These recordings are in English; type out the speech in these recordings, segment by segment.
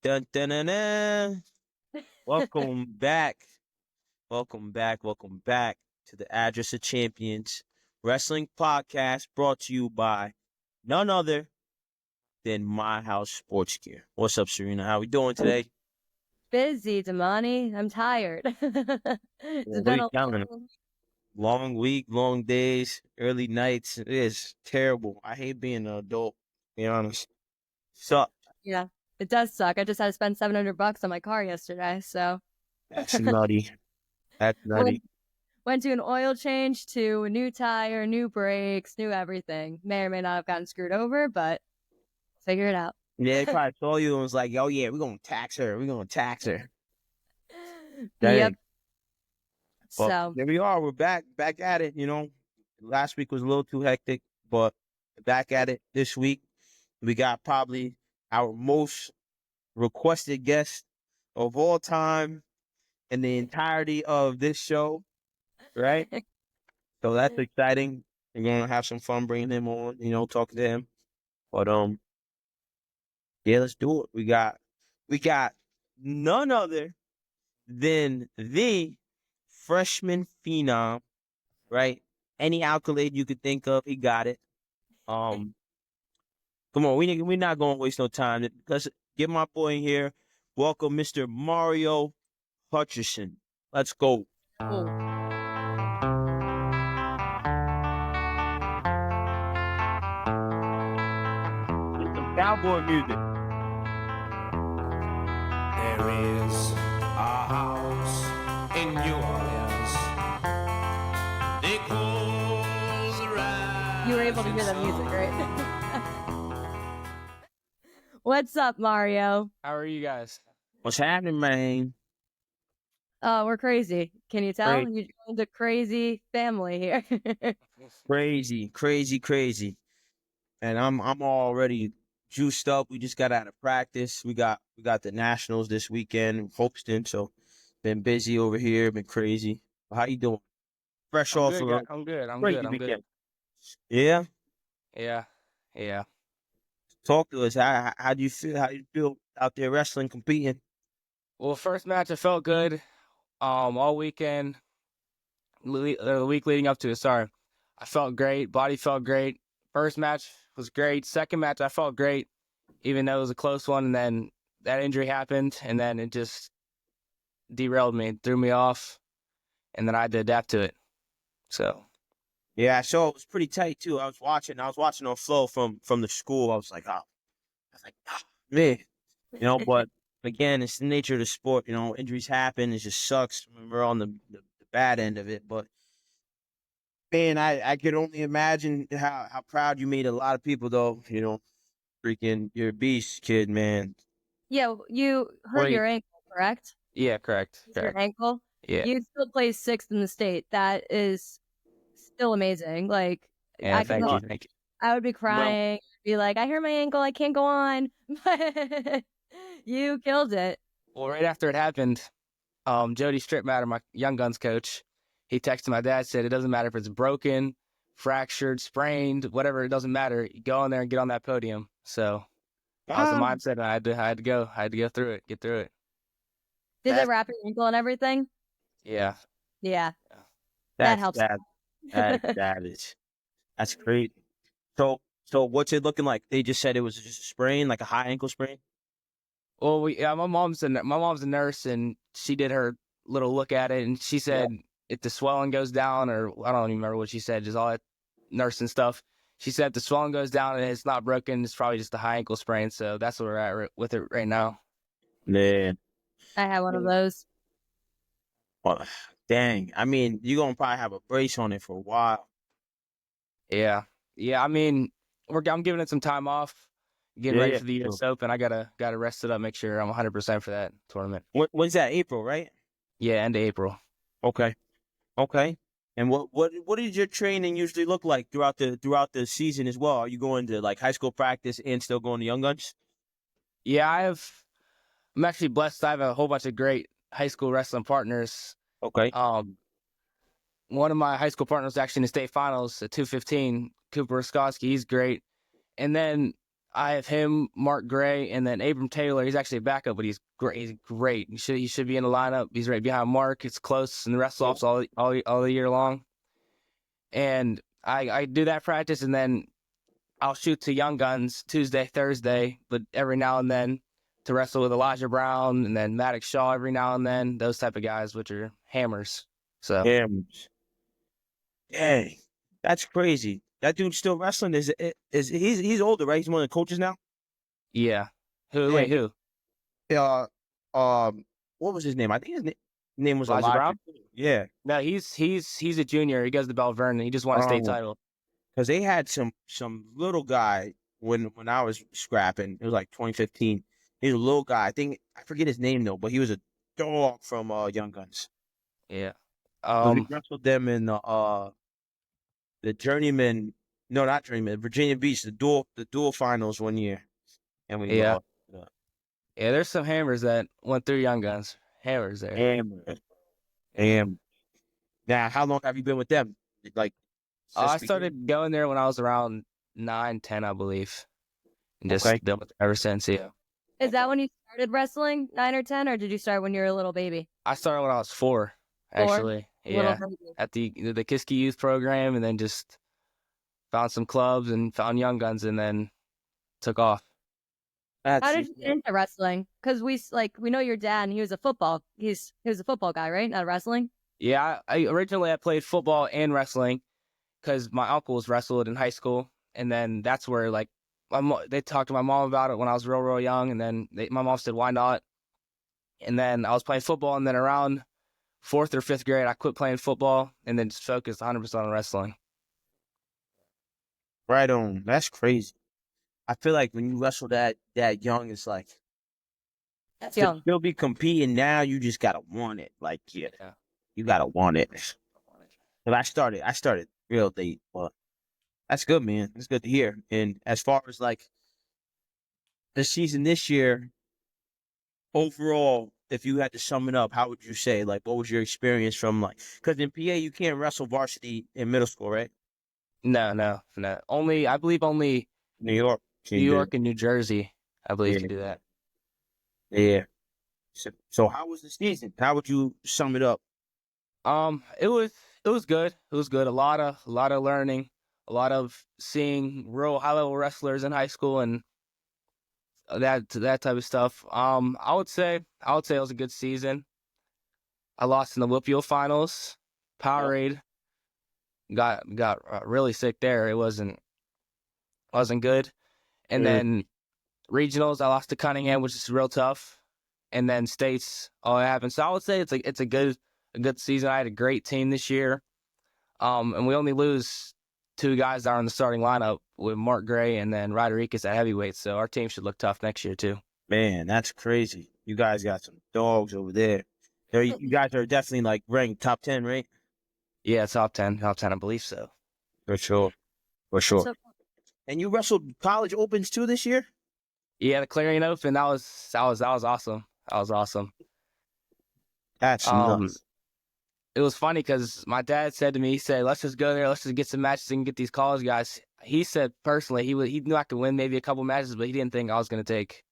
Dun, dun, dun, dun. Welcome back. Welcome back to the Address of Champions Wrestling Podcast brought to you by none other than My House Sports Gear. What's up, Serena? How we doing today? Busy, Damani. I'm tired. It's What are been you a counting? Long week, long days, early nights. It is terrible. I hate being an adult, to be honest. Suck. yeah. It does suck. I just had to spend $700 on my car yesterday, so That's nutty. That's went nutty. went to an oil change, to a new tire, new brakes, new everything. May or may not have gotten screwed over, but figure it out. Yeah, they probably saw you and was like, oh yeah, we're gonna tax her. We're gonna tax her. Yep. Dang. But So here we are. We're back at it. Last week was a little too hectic, but back at it this week. We got probably our most requested guest of all time in the entirety of this show, right? So that's exciting. We're gonna have some fun bringing him on, talking to him. But yeah, let's do it. We got none other than the Freshman Phenom, right? Any accolade you could think of, he got it. Um, Come on, we're not gonna waste no time. Let's get my boy in here. Welcome, Mr. Mario Hutcherson. Let's go. cool. Get some cowboy music. There is a house in New Orleans. They close the You were able to hear the music, right? What's up, Mario? How are you guys? What's happening, man? Oh, we're crazy. Can you tell? Great. You joined a crazy family here. Crazy. And I'm already juiced up. We just got out of practice. We got the Nationals this weekend in Houston, so been busy over here, been crazy. How you doing? Fresh I'm off good, of guy. a I'm good. I'm crazy good. I'm good. weekend. Yeah. Yeah. Yeah. Talk to us. How do you feel? How you feel out there wrestling, competing? Well, first match I felt good. All weekend, the week leading up to it. Sorry, I felt great. Body felt great. First match was great. Second match I felt great, even though it was a close one. And then that injury happened, and then it just derailed me, threw me off, and then I had to adapt to it. So Yeah, I saw it was pretty tight too. I was watching on flow from the school. I was like, man, but again, it's the nature of the sport. Injuries happen. It just sucks when we're on the bad end of it. But man, I could only imagine how proud you made a lot of people though. Freaking you're a beast, kid, man. Yeah, you hurt Great. your ankle, correct? yeah, correct. It's your ankle. Yeah. You still place sixth in the state. That is still amazing. Like Yeah. I can, Thank No, you. Thank you. I would be well, crying, be like, I hurt my ankle, I can't go on. But you killed it. Well, right after it happened, Jody Stripmatter, my Young Guns coach, he texted my dad, said it doesn't matter if it's broken, fractured, sprained, whatever, it doesn't matter. You go in there and get on that podium. So that was the ah, mindset, and I had to go. I had to go through it, get through it. Did they that's wrap your ankle and everything? Yeah. Yeah, Yeah. that that's helps. that that is that's great. So what's it looking like? They just said it was just a sprain, like a high ankle sprain. Well, my mom's a nurse, and she did her little look at it, and she Yeah. said if the swelling goes down, or I don't even remember what she said, just all that nursing stuff. She said if the swelling goes down and it's not broken, it's probably just a high ankle sprain. So that's where we're at with it right now. Man. I had one of those. Well, dang. I mean, you're gonna probably have a brace on it for a while. Yeah, yeah. I mean, I'm giving it some time off, getting Yeah, ready yeah. for the U.S. Open. I gotta rest it up, make sure I'm 100% for that tournament. When's that? April, right? Yeah, end of April. Okay. Okay. And what does your training usually look like throughout the season as well? Are you going to like high school practice and still going to Young Guns? Yeah, I'm actually blessed. I have a whole bunch of great high school wrestling partners. Okay. One of my high school partners was actually in the state finals at 215, Cooper Oskowski. He's great. And then I have him, Mark Gray, and then Abram Taylor. He's actually a backup, but he's great. He's great. He should be in the lineup. He's right behind Mark. It's close in the wrestle-offs all year long. And I do that practice, and then I'll shoot to Young Guns Tuesday, Thursday, but every now and then to wrestle with Elijah Brown and then Maddox Shaw every now and then. Those type of guys, which are hammers. So Hammers. Dang, that's crazy. That dude's still wrestling. He's older, right? He's one of the coaches now. yeah. Dang. Who? Uh, what was his name? I think his name was Elijah Brown? Yeah, No, he's a junior. He goes to Bell Vernon. He just won a state title. because they had some little guy when I was scrapping. It was like 2015. He's a little guy. I forget his name though, but he was a dog from Young Guns. Yeah. We wrestled them in the journeyman. No, not journeyman. Virginia Beach, the dual finals one year, and we Yeah. lost. Yeah, there's some hammers that went through Young Guns. Hammers there. Damn. Now, how long have you been with them? Like, I since started going there when I was around 9, 10, I believe. And just Okay. been with them ever since, yeah. Is that when you started wrestling, 9 or 10, or did you start when you were a little baby? I started when I was 4, actually. Little Yeah. baby. At the Kiski Youth Program, and then just found some clubs and found Young Guns, and then took off. How did you get into wrestling? Because we know your dad, and he was a football. He was a football guy, right? Not wrestling. Yeah, I originally played football and wrestling because my uncles wrestled in high school, and then that's where they talked to my mom about it when I was real young, and then my mom said, "Why not?" And then I was playing football, and then around 4th or 5th grade, I quit playing football and then just focused 100% on wrestling. Right on. That's crazy. I feel like when you wrestle that young, it's like That's to young. still be competing now. You just gotta want it. Like, yeah. You gotta want it. But I started real late, but that's good, man. It's good to hear. And as far as like the season this year, overall, if you had to sum it up, how would you say? Like, what was your experience from because in PA you can't wrestle varsity in middle school, right? No. I believe only New York. New York and New Jersey, I believe, can do that. Yeah. So how was the season? How would you sum it up? It was good. It was good. A lot of learning, a lot of seeing real high level wrestlers in high school and that type of stuff. I would say it was a good season. I lost in the WPO finals. Powerade got really sick there. It wasn't good. And then regionals, I lost to Cunningham, which is real tough. And then states, all that happened. So I would say it's a good season. I had a great team this year. And we only lose 2 guys that are in the starting lineup with Mark Gray and then Rodriguez at heavyweight. So our team should look tough next year too. Man, that's crazy. You guys got some dogs over there. You guys are definitely ranked top 10, right? Yeah, top 10, I believe so. For sure. So, And you wrestled college opens too this year? Yeah, the Clarion Open, that was awesome. That was awesome. That's nuts. It was funny because my dad said to me, he said, "Let's just go there. Let's just get some matches and get these college guys." He said personally, he knew I could win maybe a couple matches, but he didn't think I was going to take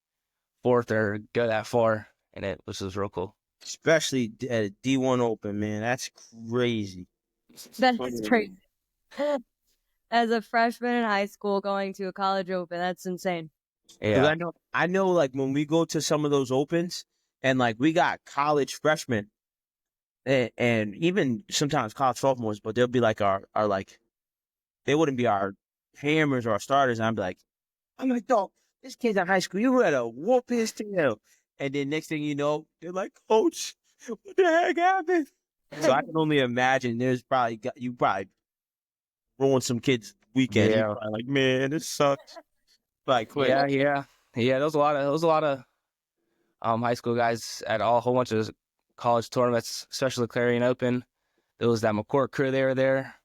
4th or go that far in it, which was real cool. Especially at a D1 Open, man. That's crazy. that's crazy. As a freshman in high school going to a college open, that's insane. Yeah. I know when we go to some of those opens and we got college freshmen and even sometimes college sophomores, but they'll be our they wouldn't be our hammers or our starters. And I'm like, dog, this kid's in high school. You ready to whoop his tail. And then next thing you know, they're like, Coach, what the heck happened? So I can only imagine you probably ruined some kids' weekend. Yeah. You're probably like, man, this sucks. Quit. Yeah. There was a lot of high school guys at a whole bunch of college tournaments, especially the Clarion Open. There was that McCourt crew. They were there.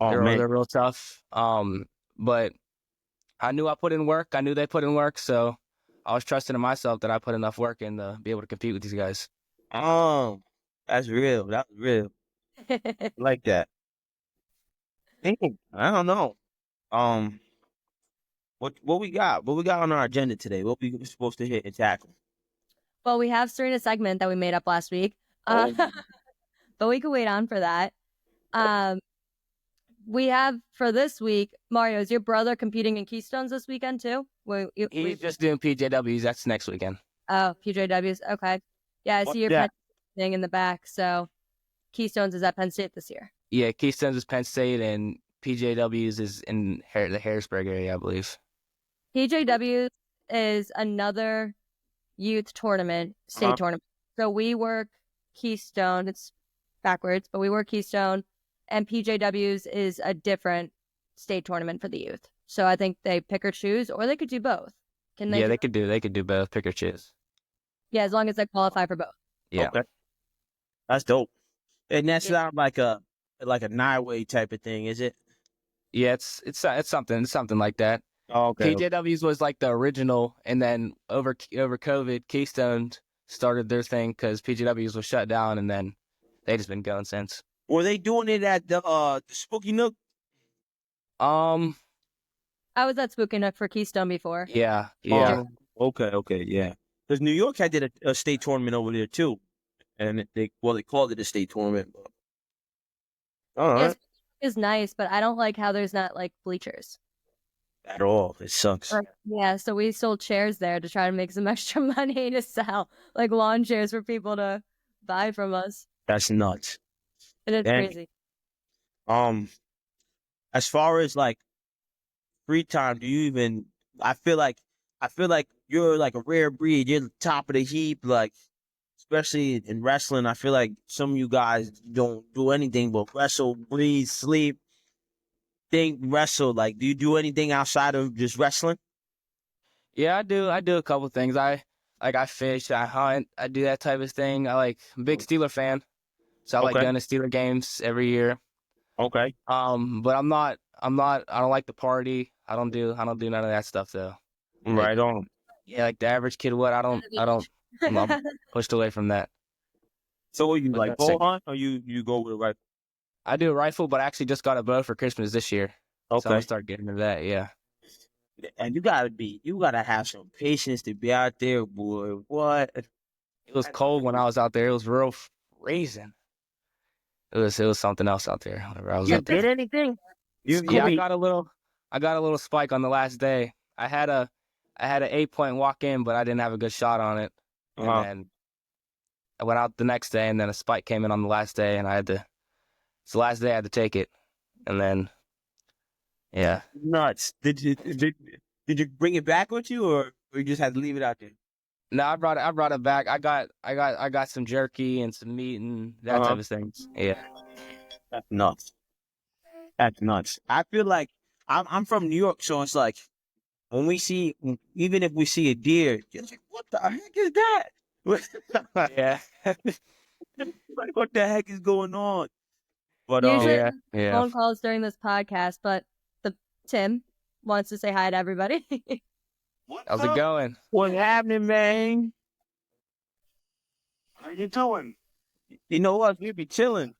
Oh, man. They're real tough. But I knew I put in work. I knew they put in work. So I was trusting in myself that I put enough work in to be able to compete with these guys. Oh, that's real. That's real. I like that. I don't know. What we got? What we got on our agenda today? What we supposed to hit and tackle? Well, we have Serena's segment that we made up last week, Oh. but we could wait on for that. We have for this week, Mario, is your brother competing in Keystones this weekend too? He's just doing PJWs. That's next weekend. Oh, PJWs. Okay. Yeah, I see your Penn thing in the back. So Keystones is at Penn State this year. Yeah, Keystones is Penn State, and PJWs is in the Harrisburg area, I believe. PJWs is another youth tournament, state tournament. So we work Keystone. It's backwards, but we work Keystone. And PJWs is a different state tournament for the youth. So I think they pick or choose, or they could do both. Can they? Yeah, they could do both, pick or choose. Yeah, as long as they qualify for both. Yeah. Okay. That's dope. And that's not like a nine-way type of thing, is it? Yeah, it's something like that. Oh, okay. PJWs was like the original, and then over COVID, Keystone started their thing because PJWs was shut down, and then they just been going since. Were they doing it at the Spooky Nook? I was at Spooky Nook for Keystone before. Yeah. Okay, yeah. Because New York had did a state tournament over there too, and they called it a state tournament. But... All right. Yes, it's nice, but I don't like how there's not like bleachers At all. It sucks. Yeah, so we sold chairs there to try to make some extra money to sell, like lawn chairs for people to buy from us. That's nuts. It is crazy. As far as like free time, do you even? I feel like you're like a rare breed. You're the top of the heap, like especially in wrestling. I feel like some of you guys don't do anything but wrestle, breathe, sleep, think, wrestle. Like, do you do anything outside of just wrestling? Yeah, I do. I do a couple things. I fish, I hunt, I do that type of thing. I'm a big Steeler fan, so I like going to Steeler games every year. Okay. But I don't like to party. I don't do none of that stuff though. Right on. Yeah, like the average kid would. I'm pushed away from that. So what, you like bow hunt, or you go with a rifle? I do a rifle, but I actually just got a bow for Christmas this year. Okay. So I'm gonna start getting into that, yeah. And you gotta have some patience to be out there, boy. What? It was cold when I was out there. It was real freezing. It was something else out there whenever I was out there. Did anything? I got a little spike on the last day. I had an 8-point walk in, but I didn't have a good shot on it. And then I went out the next day, and then a spike came in on the last day, and it's the last day I had to take it. And then, yeah. Nuts. Did you bring it back with you, or you just had to leave it out there? No, I brought it back. I got some jerky and some meat and that type of things. Yeah. That's nuts. That's nuts. I feel like I'm from New York, so it's like when even if we see a deer, you're like, what the heck is that? Yeah. Like, what the heck is going on? But usually yeah. phone calls during this podcast, but Tim wants to say hi to everybody. How's it going? What's happening, man? How you doing? You know what? We be chilling.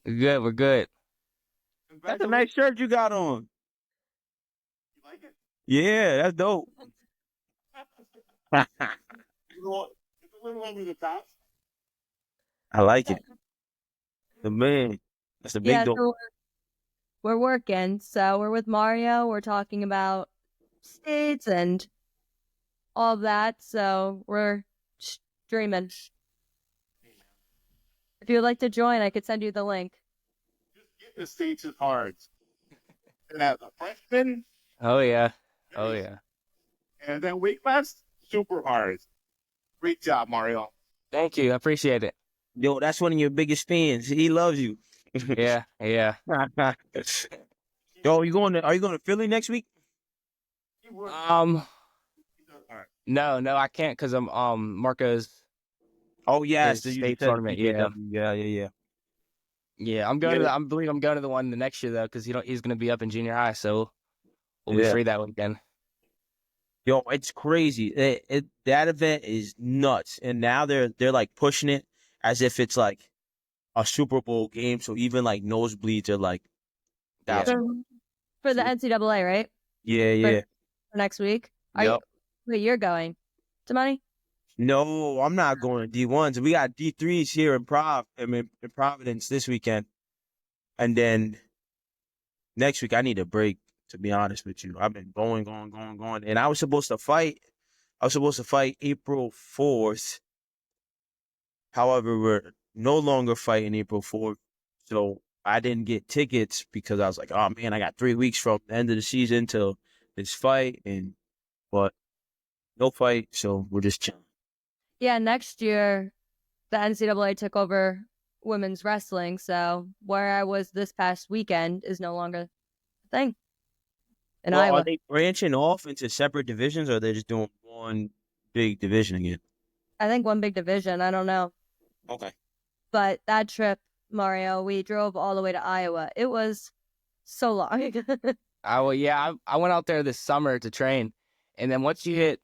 We're good. That's a nice shirt you got on. You like it? Yeah, that's dope. You know what? It's a little over the top. I like it. The man. That's a big dope. So we're working. So we're with Mario. We're talking about states and all that. So we're streaming. If you would like to join, I could send you the link. Just get the states as hard. And as a freshman, Oh yeah. and then weight class, super hard. Great job, Mario. Thank you. I appreciate it. Yo, that's one of your biggest fans. He loves you. Yeah. Yo, are you going to Philly next week? No, I can't because I'm Marco's. Oh yeah, his state tournament. Yeah. Yeah, I'm going to. I believe I'm going to the one the next year though, because he's going to be up in junior high, so we'll be free that weekend. Yo, it's crazy. That event is nuts, and now they're like pushing it as if it's like a Super Bowl game. So even like nosebleeds are like For the NCAA, right? Yeah. for next week. Yep. Wait, you're going to money? No, I'm not going to D1s. We got D3s here in in Providence this weekend. And then next week I need a break, to be honest with you. I've been going. And I was supposed to fight April 4th. However, we're no longer fighting April 4th. So I didn't get tickets because I was like, oh man, I got 3 weeks from the end of the season till this fight, but no fight, so we're just chilling. Yeah, next year the NCAA took over women's wrestling, so where I was this past weekend is no longer a thing in Well, Iowa. are they branching off into separate divisions, or are they just doing one big division again? I think one big division. I don't know. Okay. But that trip, Mario, we drove all the way to Iowa. It was so long. I went out there this summer to train, and then once you hit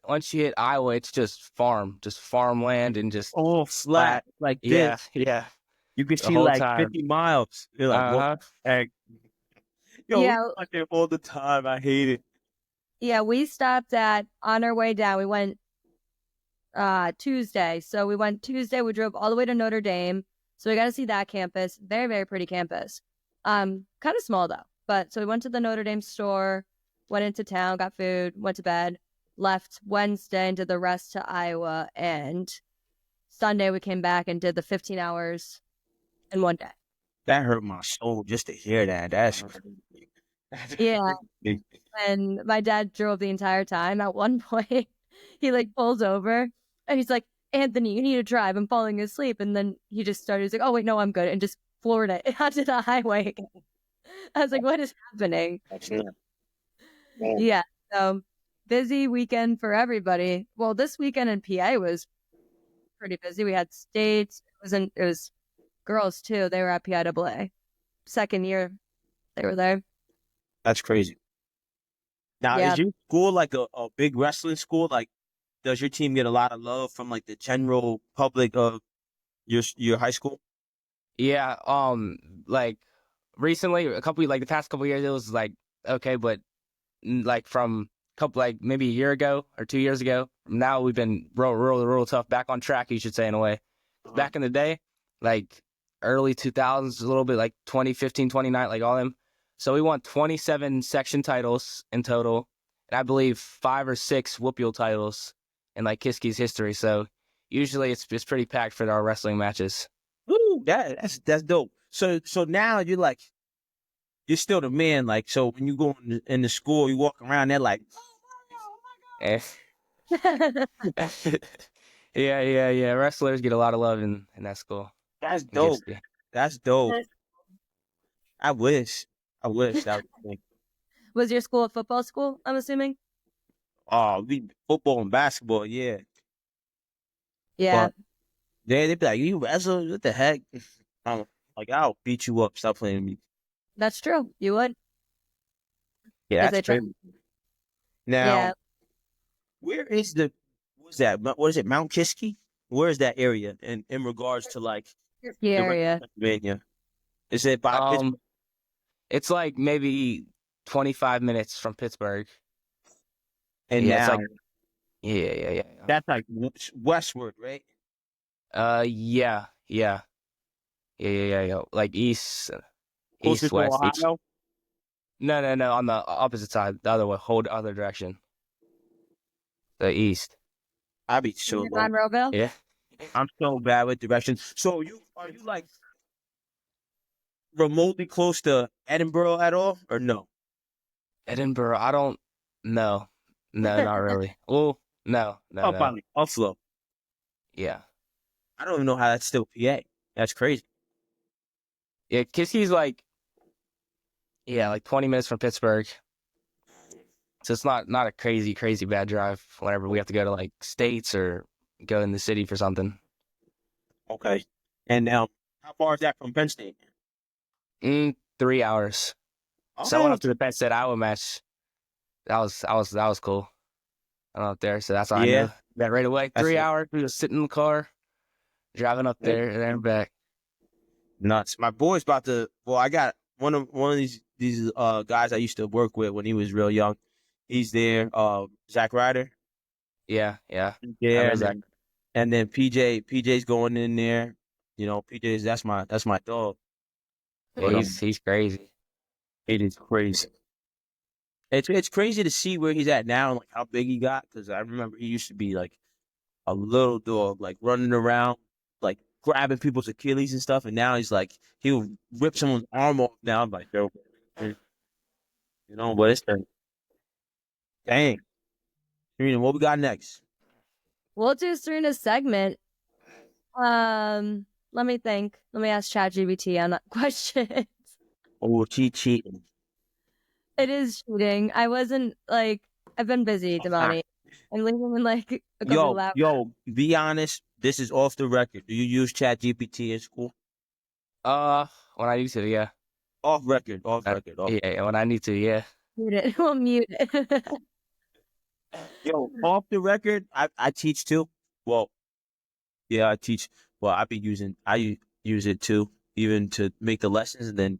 Iowa, it's just farmland, and just Flat like yeah, this. yeah. You can The see whole like time. 50 miles. You're like, what the heck? Yo, Yeah. we out there all the time. I hate it. Yeah, we stopped on our way down. We went Tuesday. So we went Tuesday. We drove all the way to Notre Dame. So we got to see that campus. Very, very pretty campus. Kind of small though. But so we went to the Notre Dame store, went into town, got food, went to bed, left Wednesday and did the rest to Iowa. And Sunday we came back and did the 15 hours in one day. That hurt my soul just to hear that. That's crazy. Yeah. And my dad drove the entire time. At one point, he like pulls over and he's like, Anthony, you need to drive. I'm falling asleep. And then he just started, he's like, oh, wait, no, I'm good. And just floored it onto the highway again. I was like, what is happening? Yeah. So busy weekend for everybody. Well, this weekend in PA was pretty busy. We had states. It was girls too. They were at PIAA. Second year they were there. That's crazy. Now, Yeah. is your school like a big wrestling school? Like, does your team get a lot of love from like the general public of your high school? Yeah, like recently, the past couple years, it was like okay, but like from maybe a year ago or 2 years ago, now we've been real tough, back on track, you should say, in a way. Back in the day, like early 2000s, a little bit like 2015, 2019, like all them. So we won 27 section titles in total, and I believe 5 or 6 Whoopule titles in like Kiski's history. So usually it's pretty packed for our wrestling matches. Ooh, that's dope. So now you're still the man. Like, so when you go in the school, you walk around, they're like, Eh. Yeah. Wrestlers get a lot of love in that school. that's dope. Kiski. That's dope. I wish that was the thing. Was your school a football school, I'm assuming? We football and basketball, yeah. Yeah. But they'd be like, you wrestle? What the heck? I'm like, I'll beat you up. Stop playing with me. That's true. You would. Yeah, As that's I try- crazy. Now, Yeah. where is what's that? What is it, Mount Kiski? Where is that area in regards to like The the rest area. of Pennsylvania? Is it by Pittsburgh? It's like maybe 25 minutes from Pittsburgh. And Yeah, it's now, like yeah. that's like westward, right? Yeah. Like east, Closer to west. Ohio? No, on the opposite side, the other way, whole other direction. The east. I'd be so In low. Monroeville? Yeah. I'm so bad with directions. So are you like remotely close to Edinburgh at all, or no? Edinburgh, I don't know. No, not really. Oh, no. Probably Buffalo. Yeah. I don't even know how that's still PA. That's crazy. Yeah, Kiski's like 20 minutes from Pittsburgh. So it's not a crazy bad drive whenever we have to go to like states or go in the city for something. Okay. And now, how far is that from Penn State? 3 hours. So I went up to the Penn State Iowa match. That was cool. I went up there, so that's all I know. That right away. That's 3 it. hours. We just sitting in the car, driving up there and then back. Nuts. My boy's about to. Well, I got one of these guys I used to work with when he was real young. He's there. Zack Ryder. Yeah. Yeah, know Zach. and then PJ's going in there. You know, PJ's that's my dog. Yeah, But he's crazy. it is crazy. It's crazy to see where he's at now and like how big he got. Because I remember he used to be like a little dog, like running around, like grabbing people's Achilles and stuff. And now he's like he'll rip someone's arm off. Now I'm like, yo, you know, but it's dang. Serena, what we got next? We'll do Serena's segment. Let me think. Let me ask ChatGPT on that question. Oh, cheating. It is cheating. I wasn't like I've been busy, Damani. I'm leaving in like a couple of hours. Yo, be honest. This is off the record. Do you use ChatGPT in school? When I need to, yeah. Off record. Yeah, when I need to, yeah. Mute it. We'll mute it. Yo, off the record, I teach too. Well, yeah, I teach. Well, I use it too, even to make the lessons. And then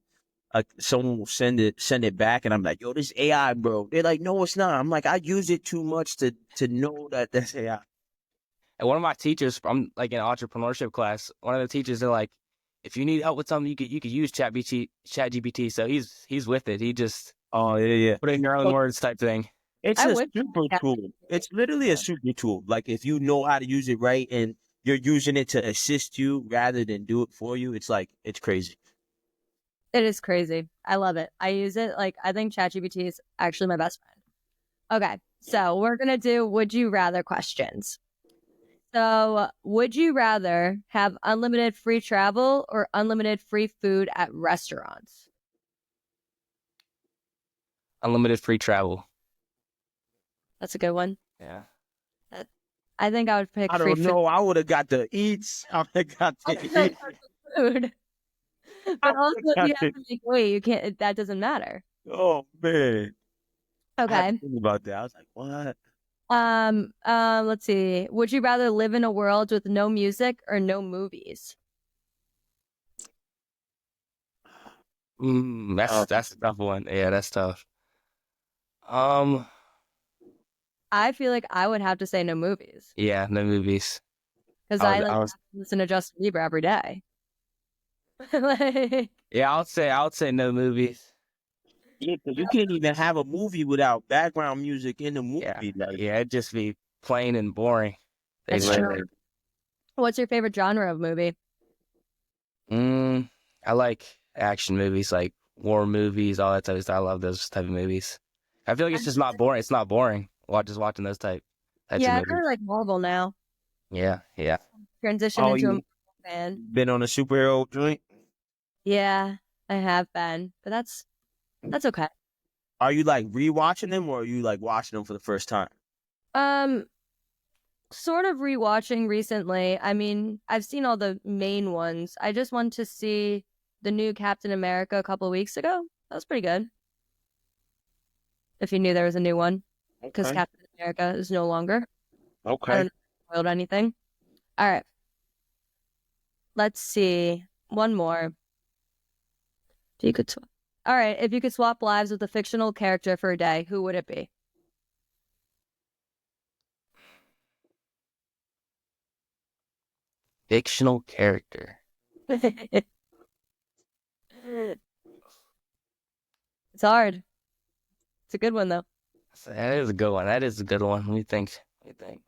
someone will send it back, and I'm like, yo, this AI, bro. They're like, no, it's not. I'm like, I use it too much to know that that's AI. And one of my teachers, I'm like in entrepreneurship class. One of the teachers, they're like, if you need help with something, you could use ChatGPT. So he's with it. He just put it in your own words type thing. It's a super tool. It's literally a super tool. Like if you know how to use it right and you're using it to assist you rather than do it for you, it's crazy. It is crazy. I love it. I use it. Like I think ChatGPT is actually my best friend. Okay, so we're gonna do would you rather questions. So, would you rather have unlimited free travel or unlimited free food at restaurants? Unlimited free travel. That's a good one. Yeah. I think I would pick I free don't know. I would have got the eats. I would have got the eats. food. But also, you have to make weight. You can't. That doesn't matter. Oh man. Okay. I had to think about that. I was like, what? Let's see. Would you rather live in a world with no music or no movies? That's a tough one. Yeah, that's tough. I feel like I would have to say no movies. Yeah, no movies. Because I have to listen to Justin Bieber every day. Like, yeah, I would say no movies. Yeah, you can't even have a movie without background music in the movie. Yeah, it'd just be plain and boring. That's true. What's your favorite genre of movie? I like action movies, like war movies, all that type of stuff. I love those type of movies. I feel like it's just not boring. It's not boring. Just watching those types of movies. I really like Marvel now. Yeah. Transition into a Marvel fan. Been on a superhero joint? Yeah, I have been, but that's okay. Are you like rewatching them or are you like watching them for the first time? Sort of rewatching recently. I mean, I've seen all the main ones. I just went to see the new Captain America a couple of weeks ago. That was pretty good. If you knew there was a new one, because Captain America is no longer. Okay. I don't know if I spoiled anything. All right. Let's see. One more. If you could swap. All right. If you could swap lives with a fictional character for a day, who would it be? Fictional character. It's hard. It's a good one, though. That is a good one. Let me think. And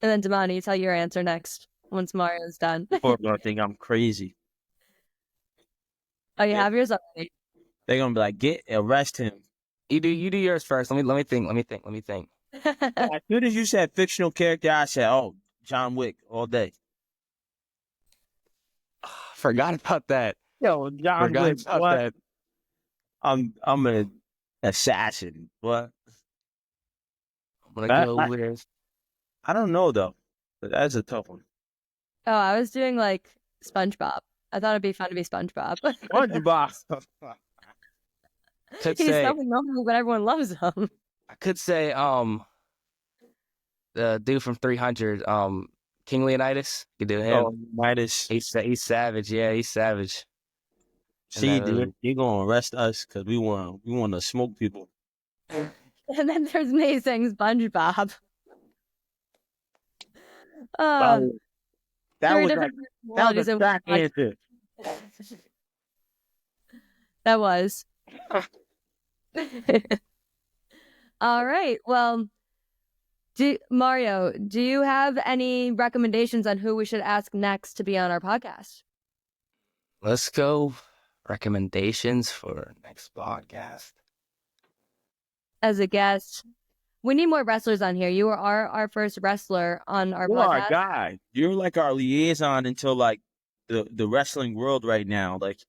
then, Damani, you tell your answer next once Mario's done. People are gonna think I'm crazy. Oh, you have yours already? They're gonna be like, arrest him. You do yours first. Let me think. As soon as you said fictional character, I said, oh, John Wick all day. Forgot about that. Yo, John Wick. What? I'm an assassin. What? I'm gonna go with. I don't know though, but that's a tough one. Oh, I was doing like SpongeBob. I thought it'd be fun to be SpongeBob. SpongeBob. Could He's say, so normal, but everyone loves him. I could say the dude from 300, King Leonidas. You could do him. Oh, Midas. He's savage. Yeah, he's savage. See, dude, you're gonna arrest us because we want to smoke people. And then there's me saying SpongeBob. Wow. That Three was different that was personalities a in track one answer. podcast. That was. All right. Well, Mario, do you have any recommendations on who we should ask next to be on our podcast? Let's go. Recommendations for next podcast. As a guest, we need more wrestlers on here. You are our first wrestler on our You're our podcast. guy. You're like our liaison into like the wrestling world right now. Like,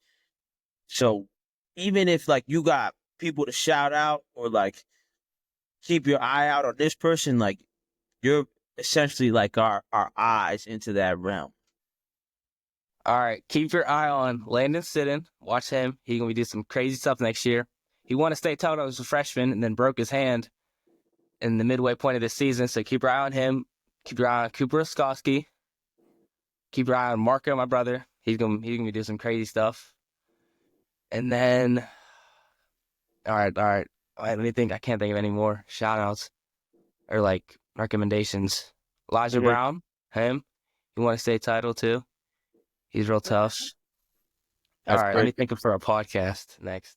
so even if like you got people to shout out or like keep your eye out on this person, like you're essentially like our eyes into that realm. All right, keep your eye on Landon Sidden. Watch him. He's going to be doing some crazy stuff next year. He won a state title as a freshman and then broke his hand in the midway point of the season. So keep your eye on him. Keep your eye on Cooper Oskowski. Keep your eye on Marco, my brother. He's gonna be doing some crazy stuff. And then, all right. Let me think. I can't think of any more shout outs or like recommendations. Elijah Okay. Brown, him. He won a state title too. He's real tough. All That's right, let me great. think of for a podcast next.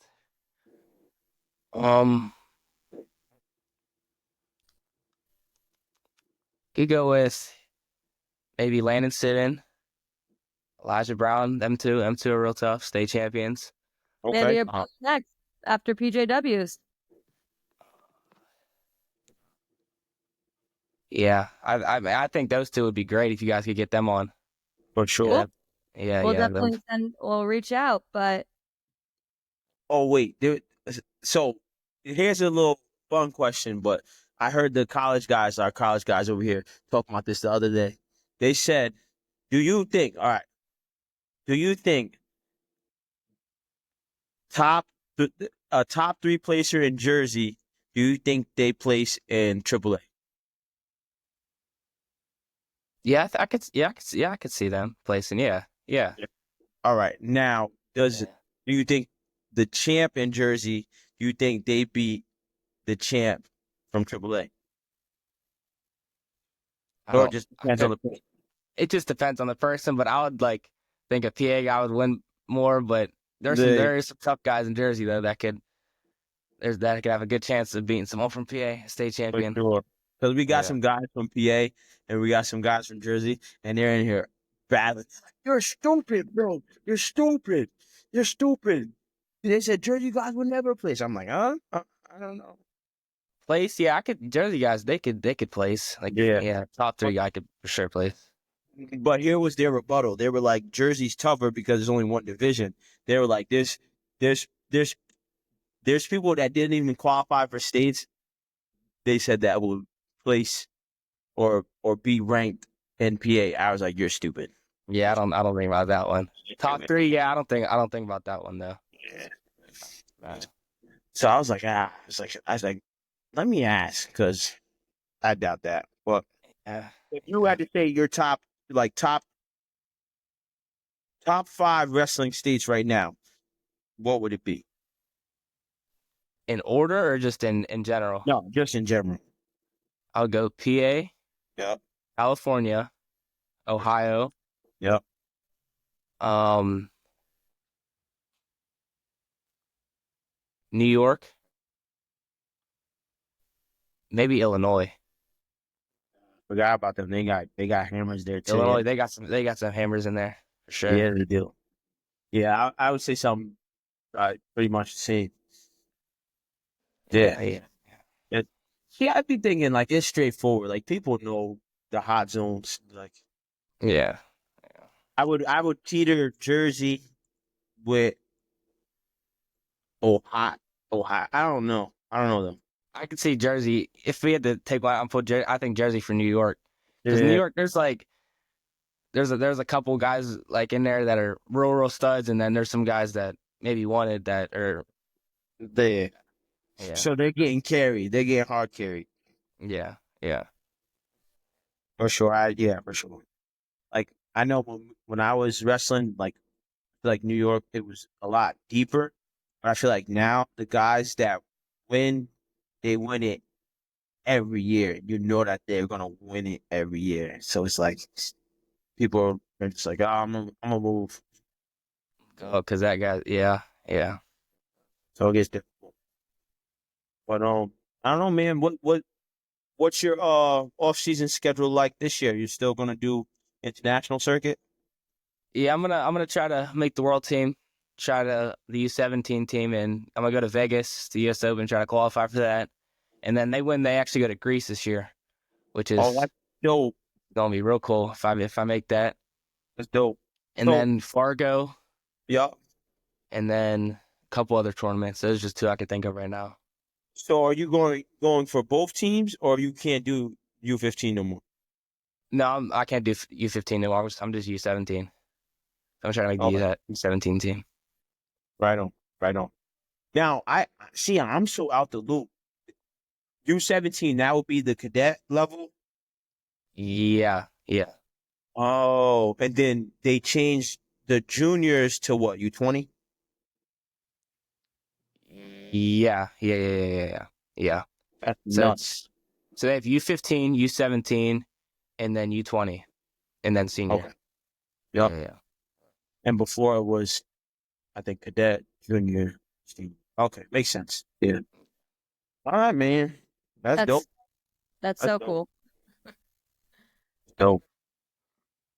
Could go with maybe Landon Sidden, Elijah Brown. Them two are real tough. State champions. Maybe Okay. you're next after PJWs. Yeah, I think those two would be great if you guys could get them on. For sure. Yeah. We'll yeah. definitely we'll reach out, but Oh wait, so here's a little fun question, but I heard our college guys over here talking about this the other day. They said, do you think a top three placer in Jersey, do you think they place in AAA? Yeah, I could see them placing. Yeah. All right. Now, do you think the champ in Jersey, do you think they beat the champ from AAA? Or just depends on the person? It just depends on the person, but I would think a PA guy would win more. But there are some tough guys in Jersey though that could have a good chance of beating someone from PA, state champion. Because we got Yeah. some guys from PA and we got some guys from Jersey, and they're in here battling. You're stupid, bro. You're stupid. You're stupid. They said Jersey guys would never place. I'm like, huh? I don't know. Place, yeah, Jersey guys, they could place. Top three guy could for sure place. But here was their rebuttal. They were like, Jersey's tougher because there's only one division. They were like, there's people that didn't even qualify for states. They said that would place or be ranked in PA. I was like, you're stupid. Yeah, I don't think about that one. Top three, yeah, I don't think about that one though. Yeah. So I was like, I was like, let me ask, because I doubt that. But if you had to say your top five wrestling states right now, what would it be? In order or just in general? No, just in general. I'll go PA. Yep. California, Ohio. Yep. New York. Maybe Illinois. Forgot about them. They got hammers there too. Illinois, they got some hammers in there for sure. Yeah, they do. Yeah, I would say something pretty much the same. Yeah. See, I'd be thinking like it's straightforward. Like people know the hot zones. Like Yeah. I would teeter Jersey with Ohio. I don't know them. I could see Jersey. If we had to take one, I think Jersey for New York. Because New York, there's a couple guys like in there that are real studs, and then there's some guys that maybe wanted that or Yeah. So they're getting carried. They're getting hard carried. Yeah. For sure. For sure. Like I know when I was wrestling, like New York, it was a lot deeper. But I feel like now the guys that win they win it every year. You know that they're gonna win it every year. So it's like people are just like, oh, I'm gonna move. Oh, because that guy, yeah. So it gets difficult. But I don't know, man. What's your off season schedule like this year? You still gonna do international circuit? Yeah, I'm gonna try to make the world team, try to the U17 team, and I'm gonna go to Vegas, the US Open, try to qualify for that. And then they actually go to Greece this year, which Oh, is that's dope. gonna be real cool if I make that. That's dope. And So, then Fargo, yeah. and then a couple other tournaments. Those are just two I can think of right now. So are you going for both teams, or you can't do U15 no more? No, I can't do U15 no more. I'm just U17. I'm trying to make Okay. that U17 team. Right on. Right on. Now I see. I'm so out the loop. U17, that would be the cadet level. Yeah. Oh, and then they changed the juniors to what? U20? Yeah. That's So nuts. they have U15, U17, and then U20, and then senior. Okay. Yep. Yeah. And before it was, I think, cadet, junior, senior. Okay, makes sense. Yeah. All right, man. That's dope. That's That's so dope. cool. Dope.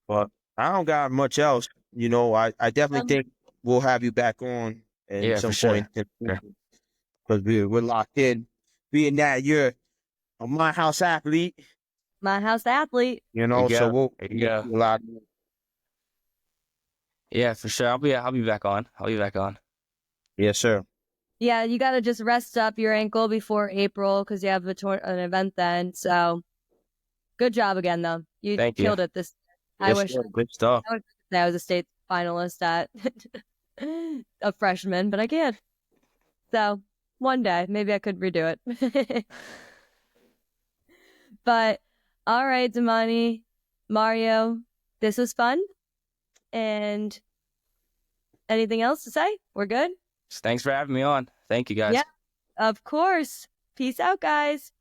But I don't got much else. You know, I definitely think we'll have you back on at Yeah, some for sure. point because we're locked in. Being that you're a my house athlete, My house athlete. you There know, you so go. we'll There you go. be a lot. Yeah, for sure. I'll be back on. Yes, sir. Yeah, you got to just rest up your ankle before April because you have an event then. So good job again, though. You Thank you. killed it this. I Yes, wish sir. Good stuff. I was a state finalist at a freshman, but I can't. So one day, maybe I could redo it. But all right, Damani, Mario, this was fun. And anything else to say? We're good? Thanks for having me on. Thank you, guys. Yeah, of course. Peace out, guys.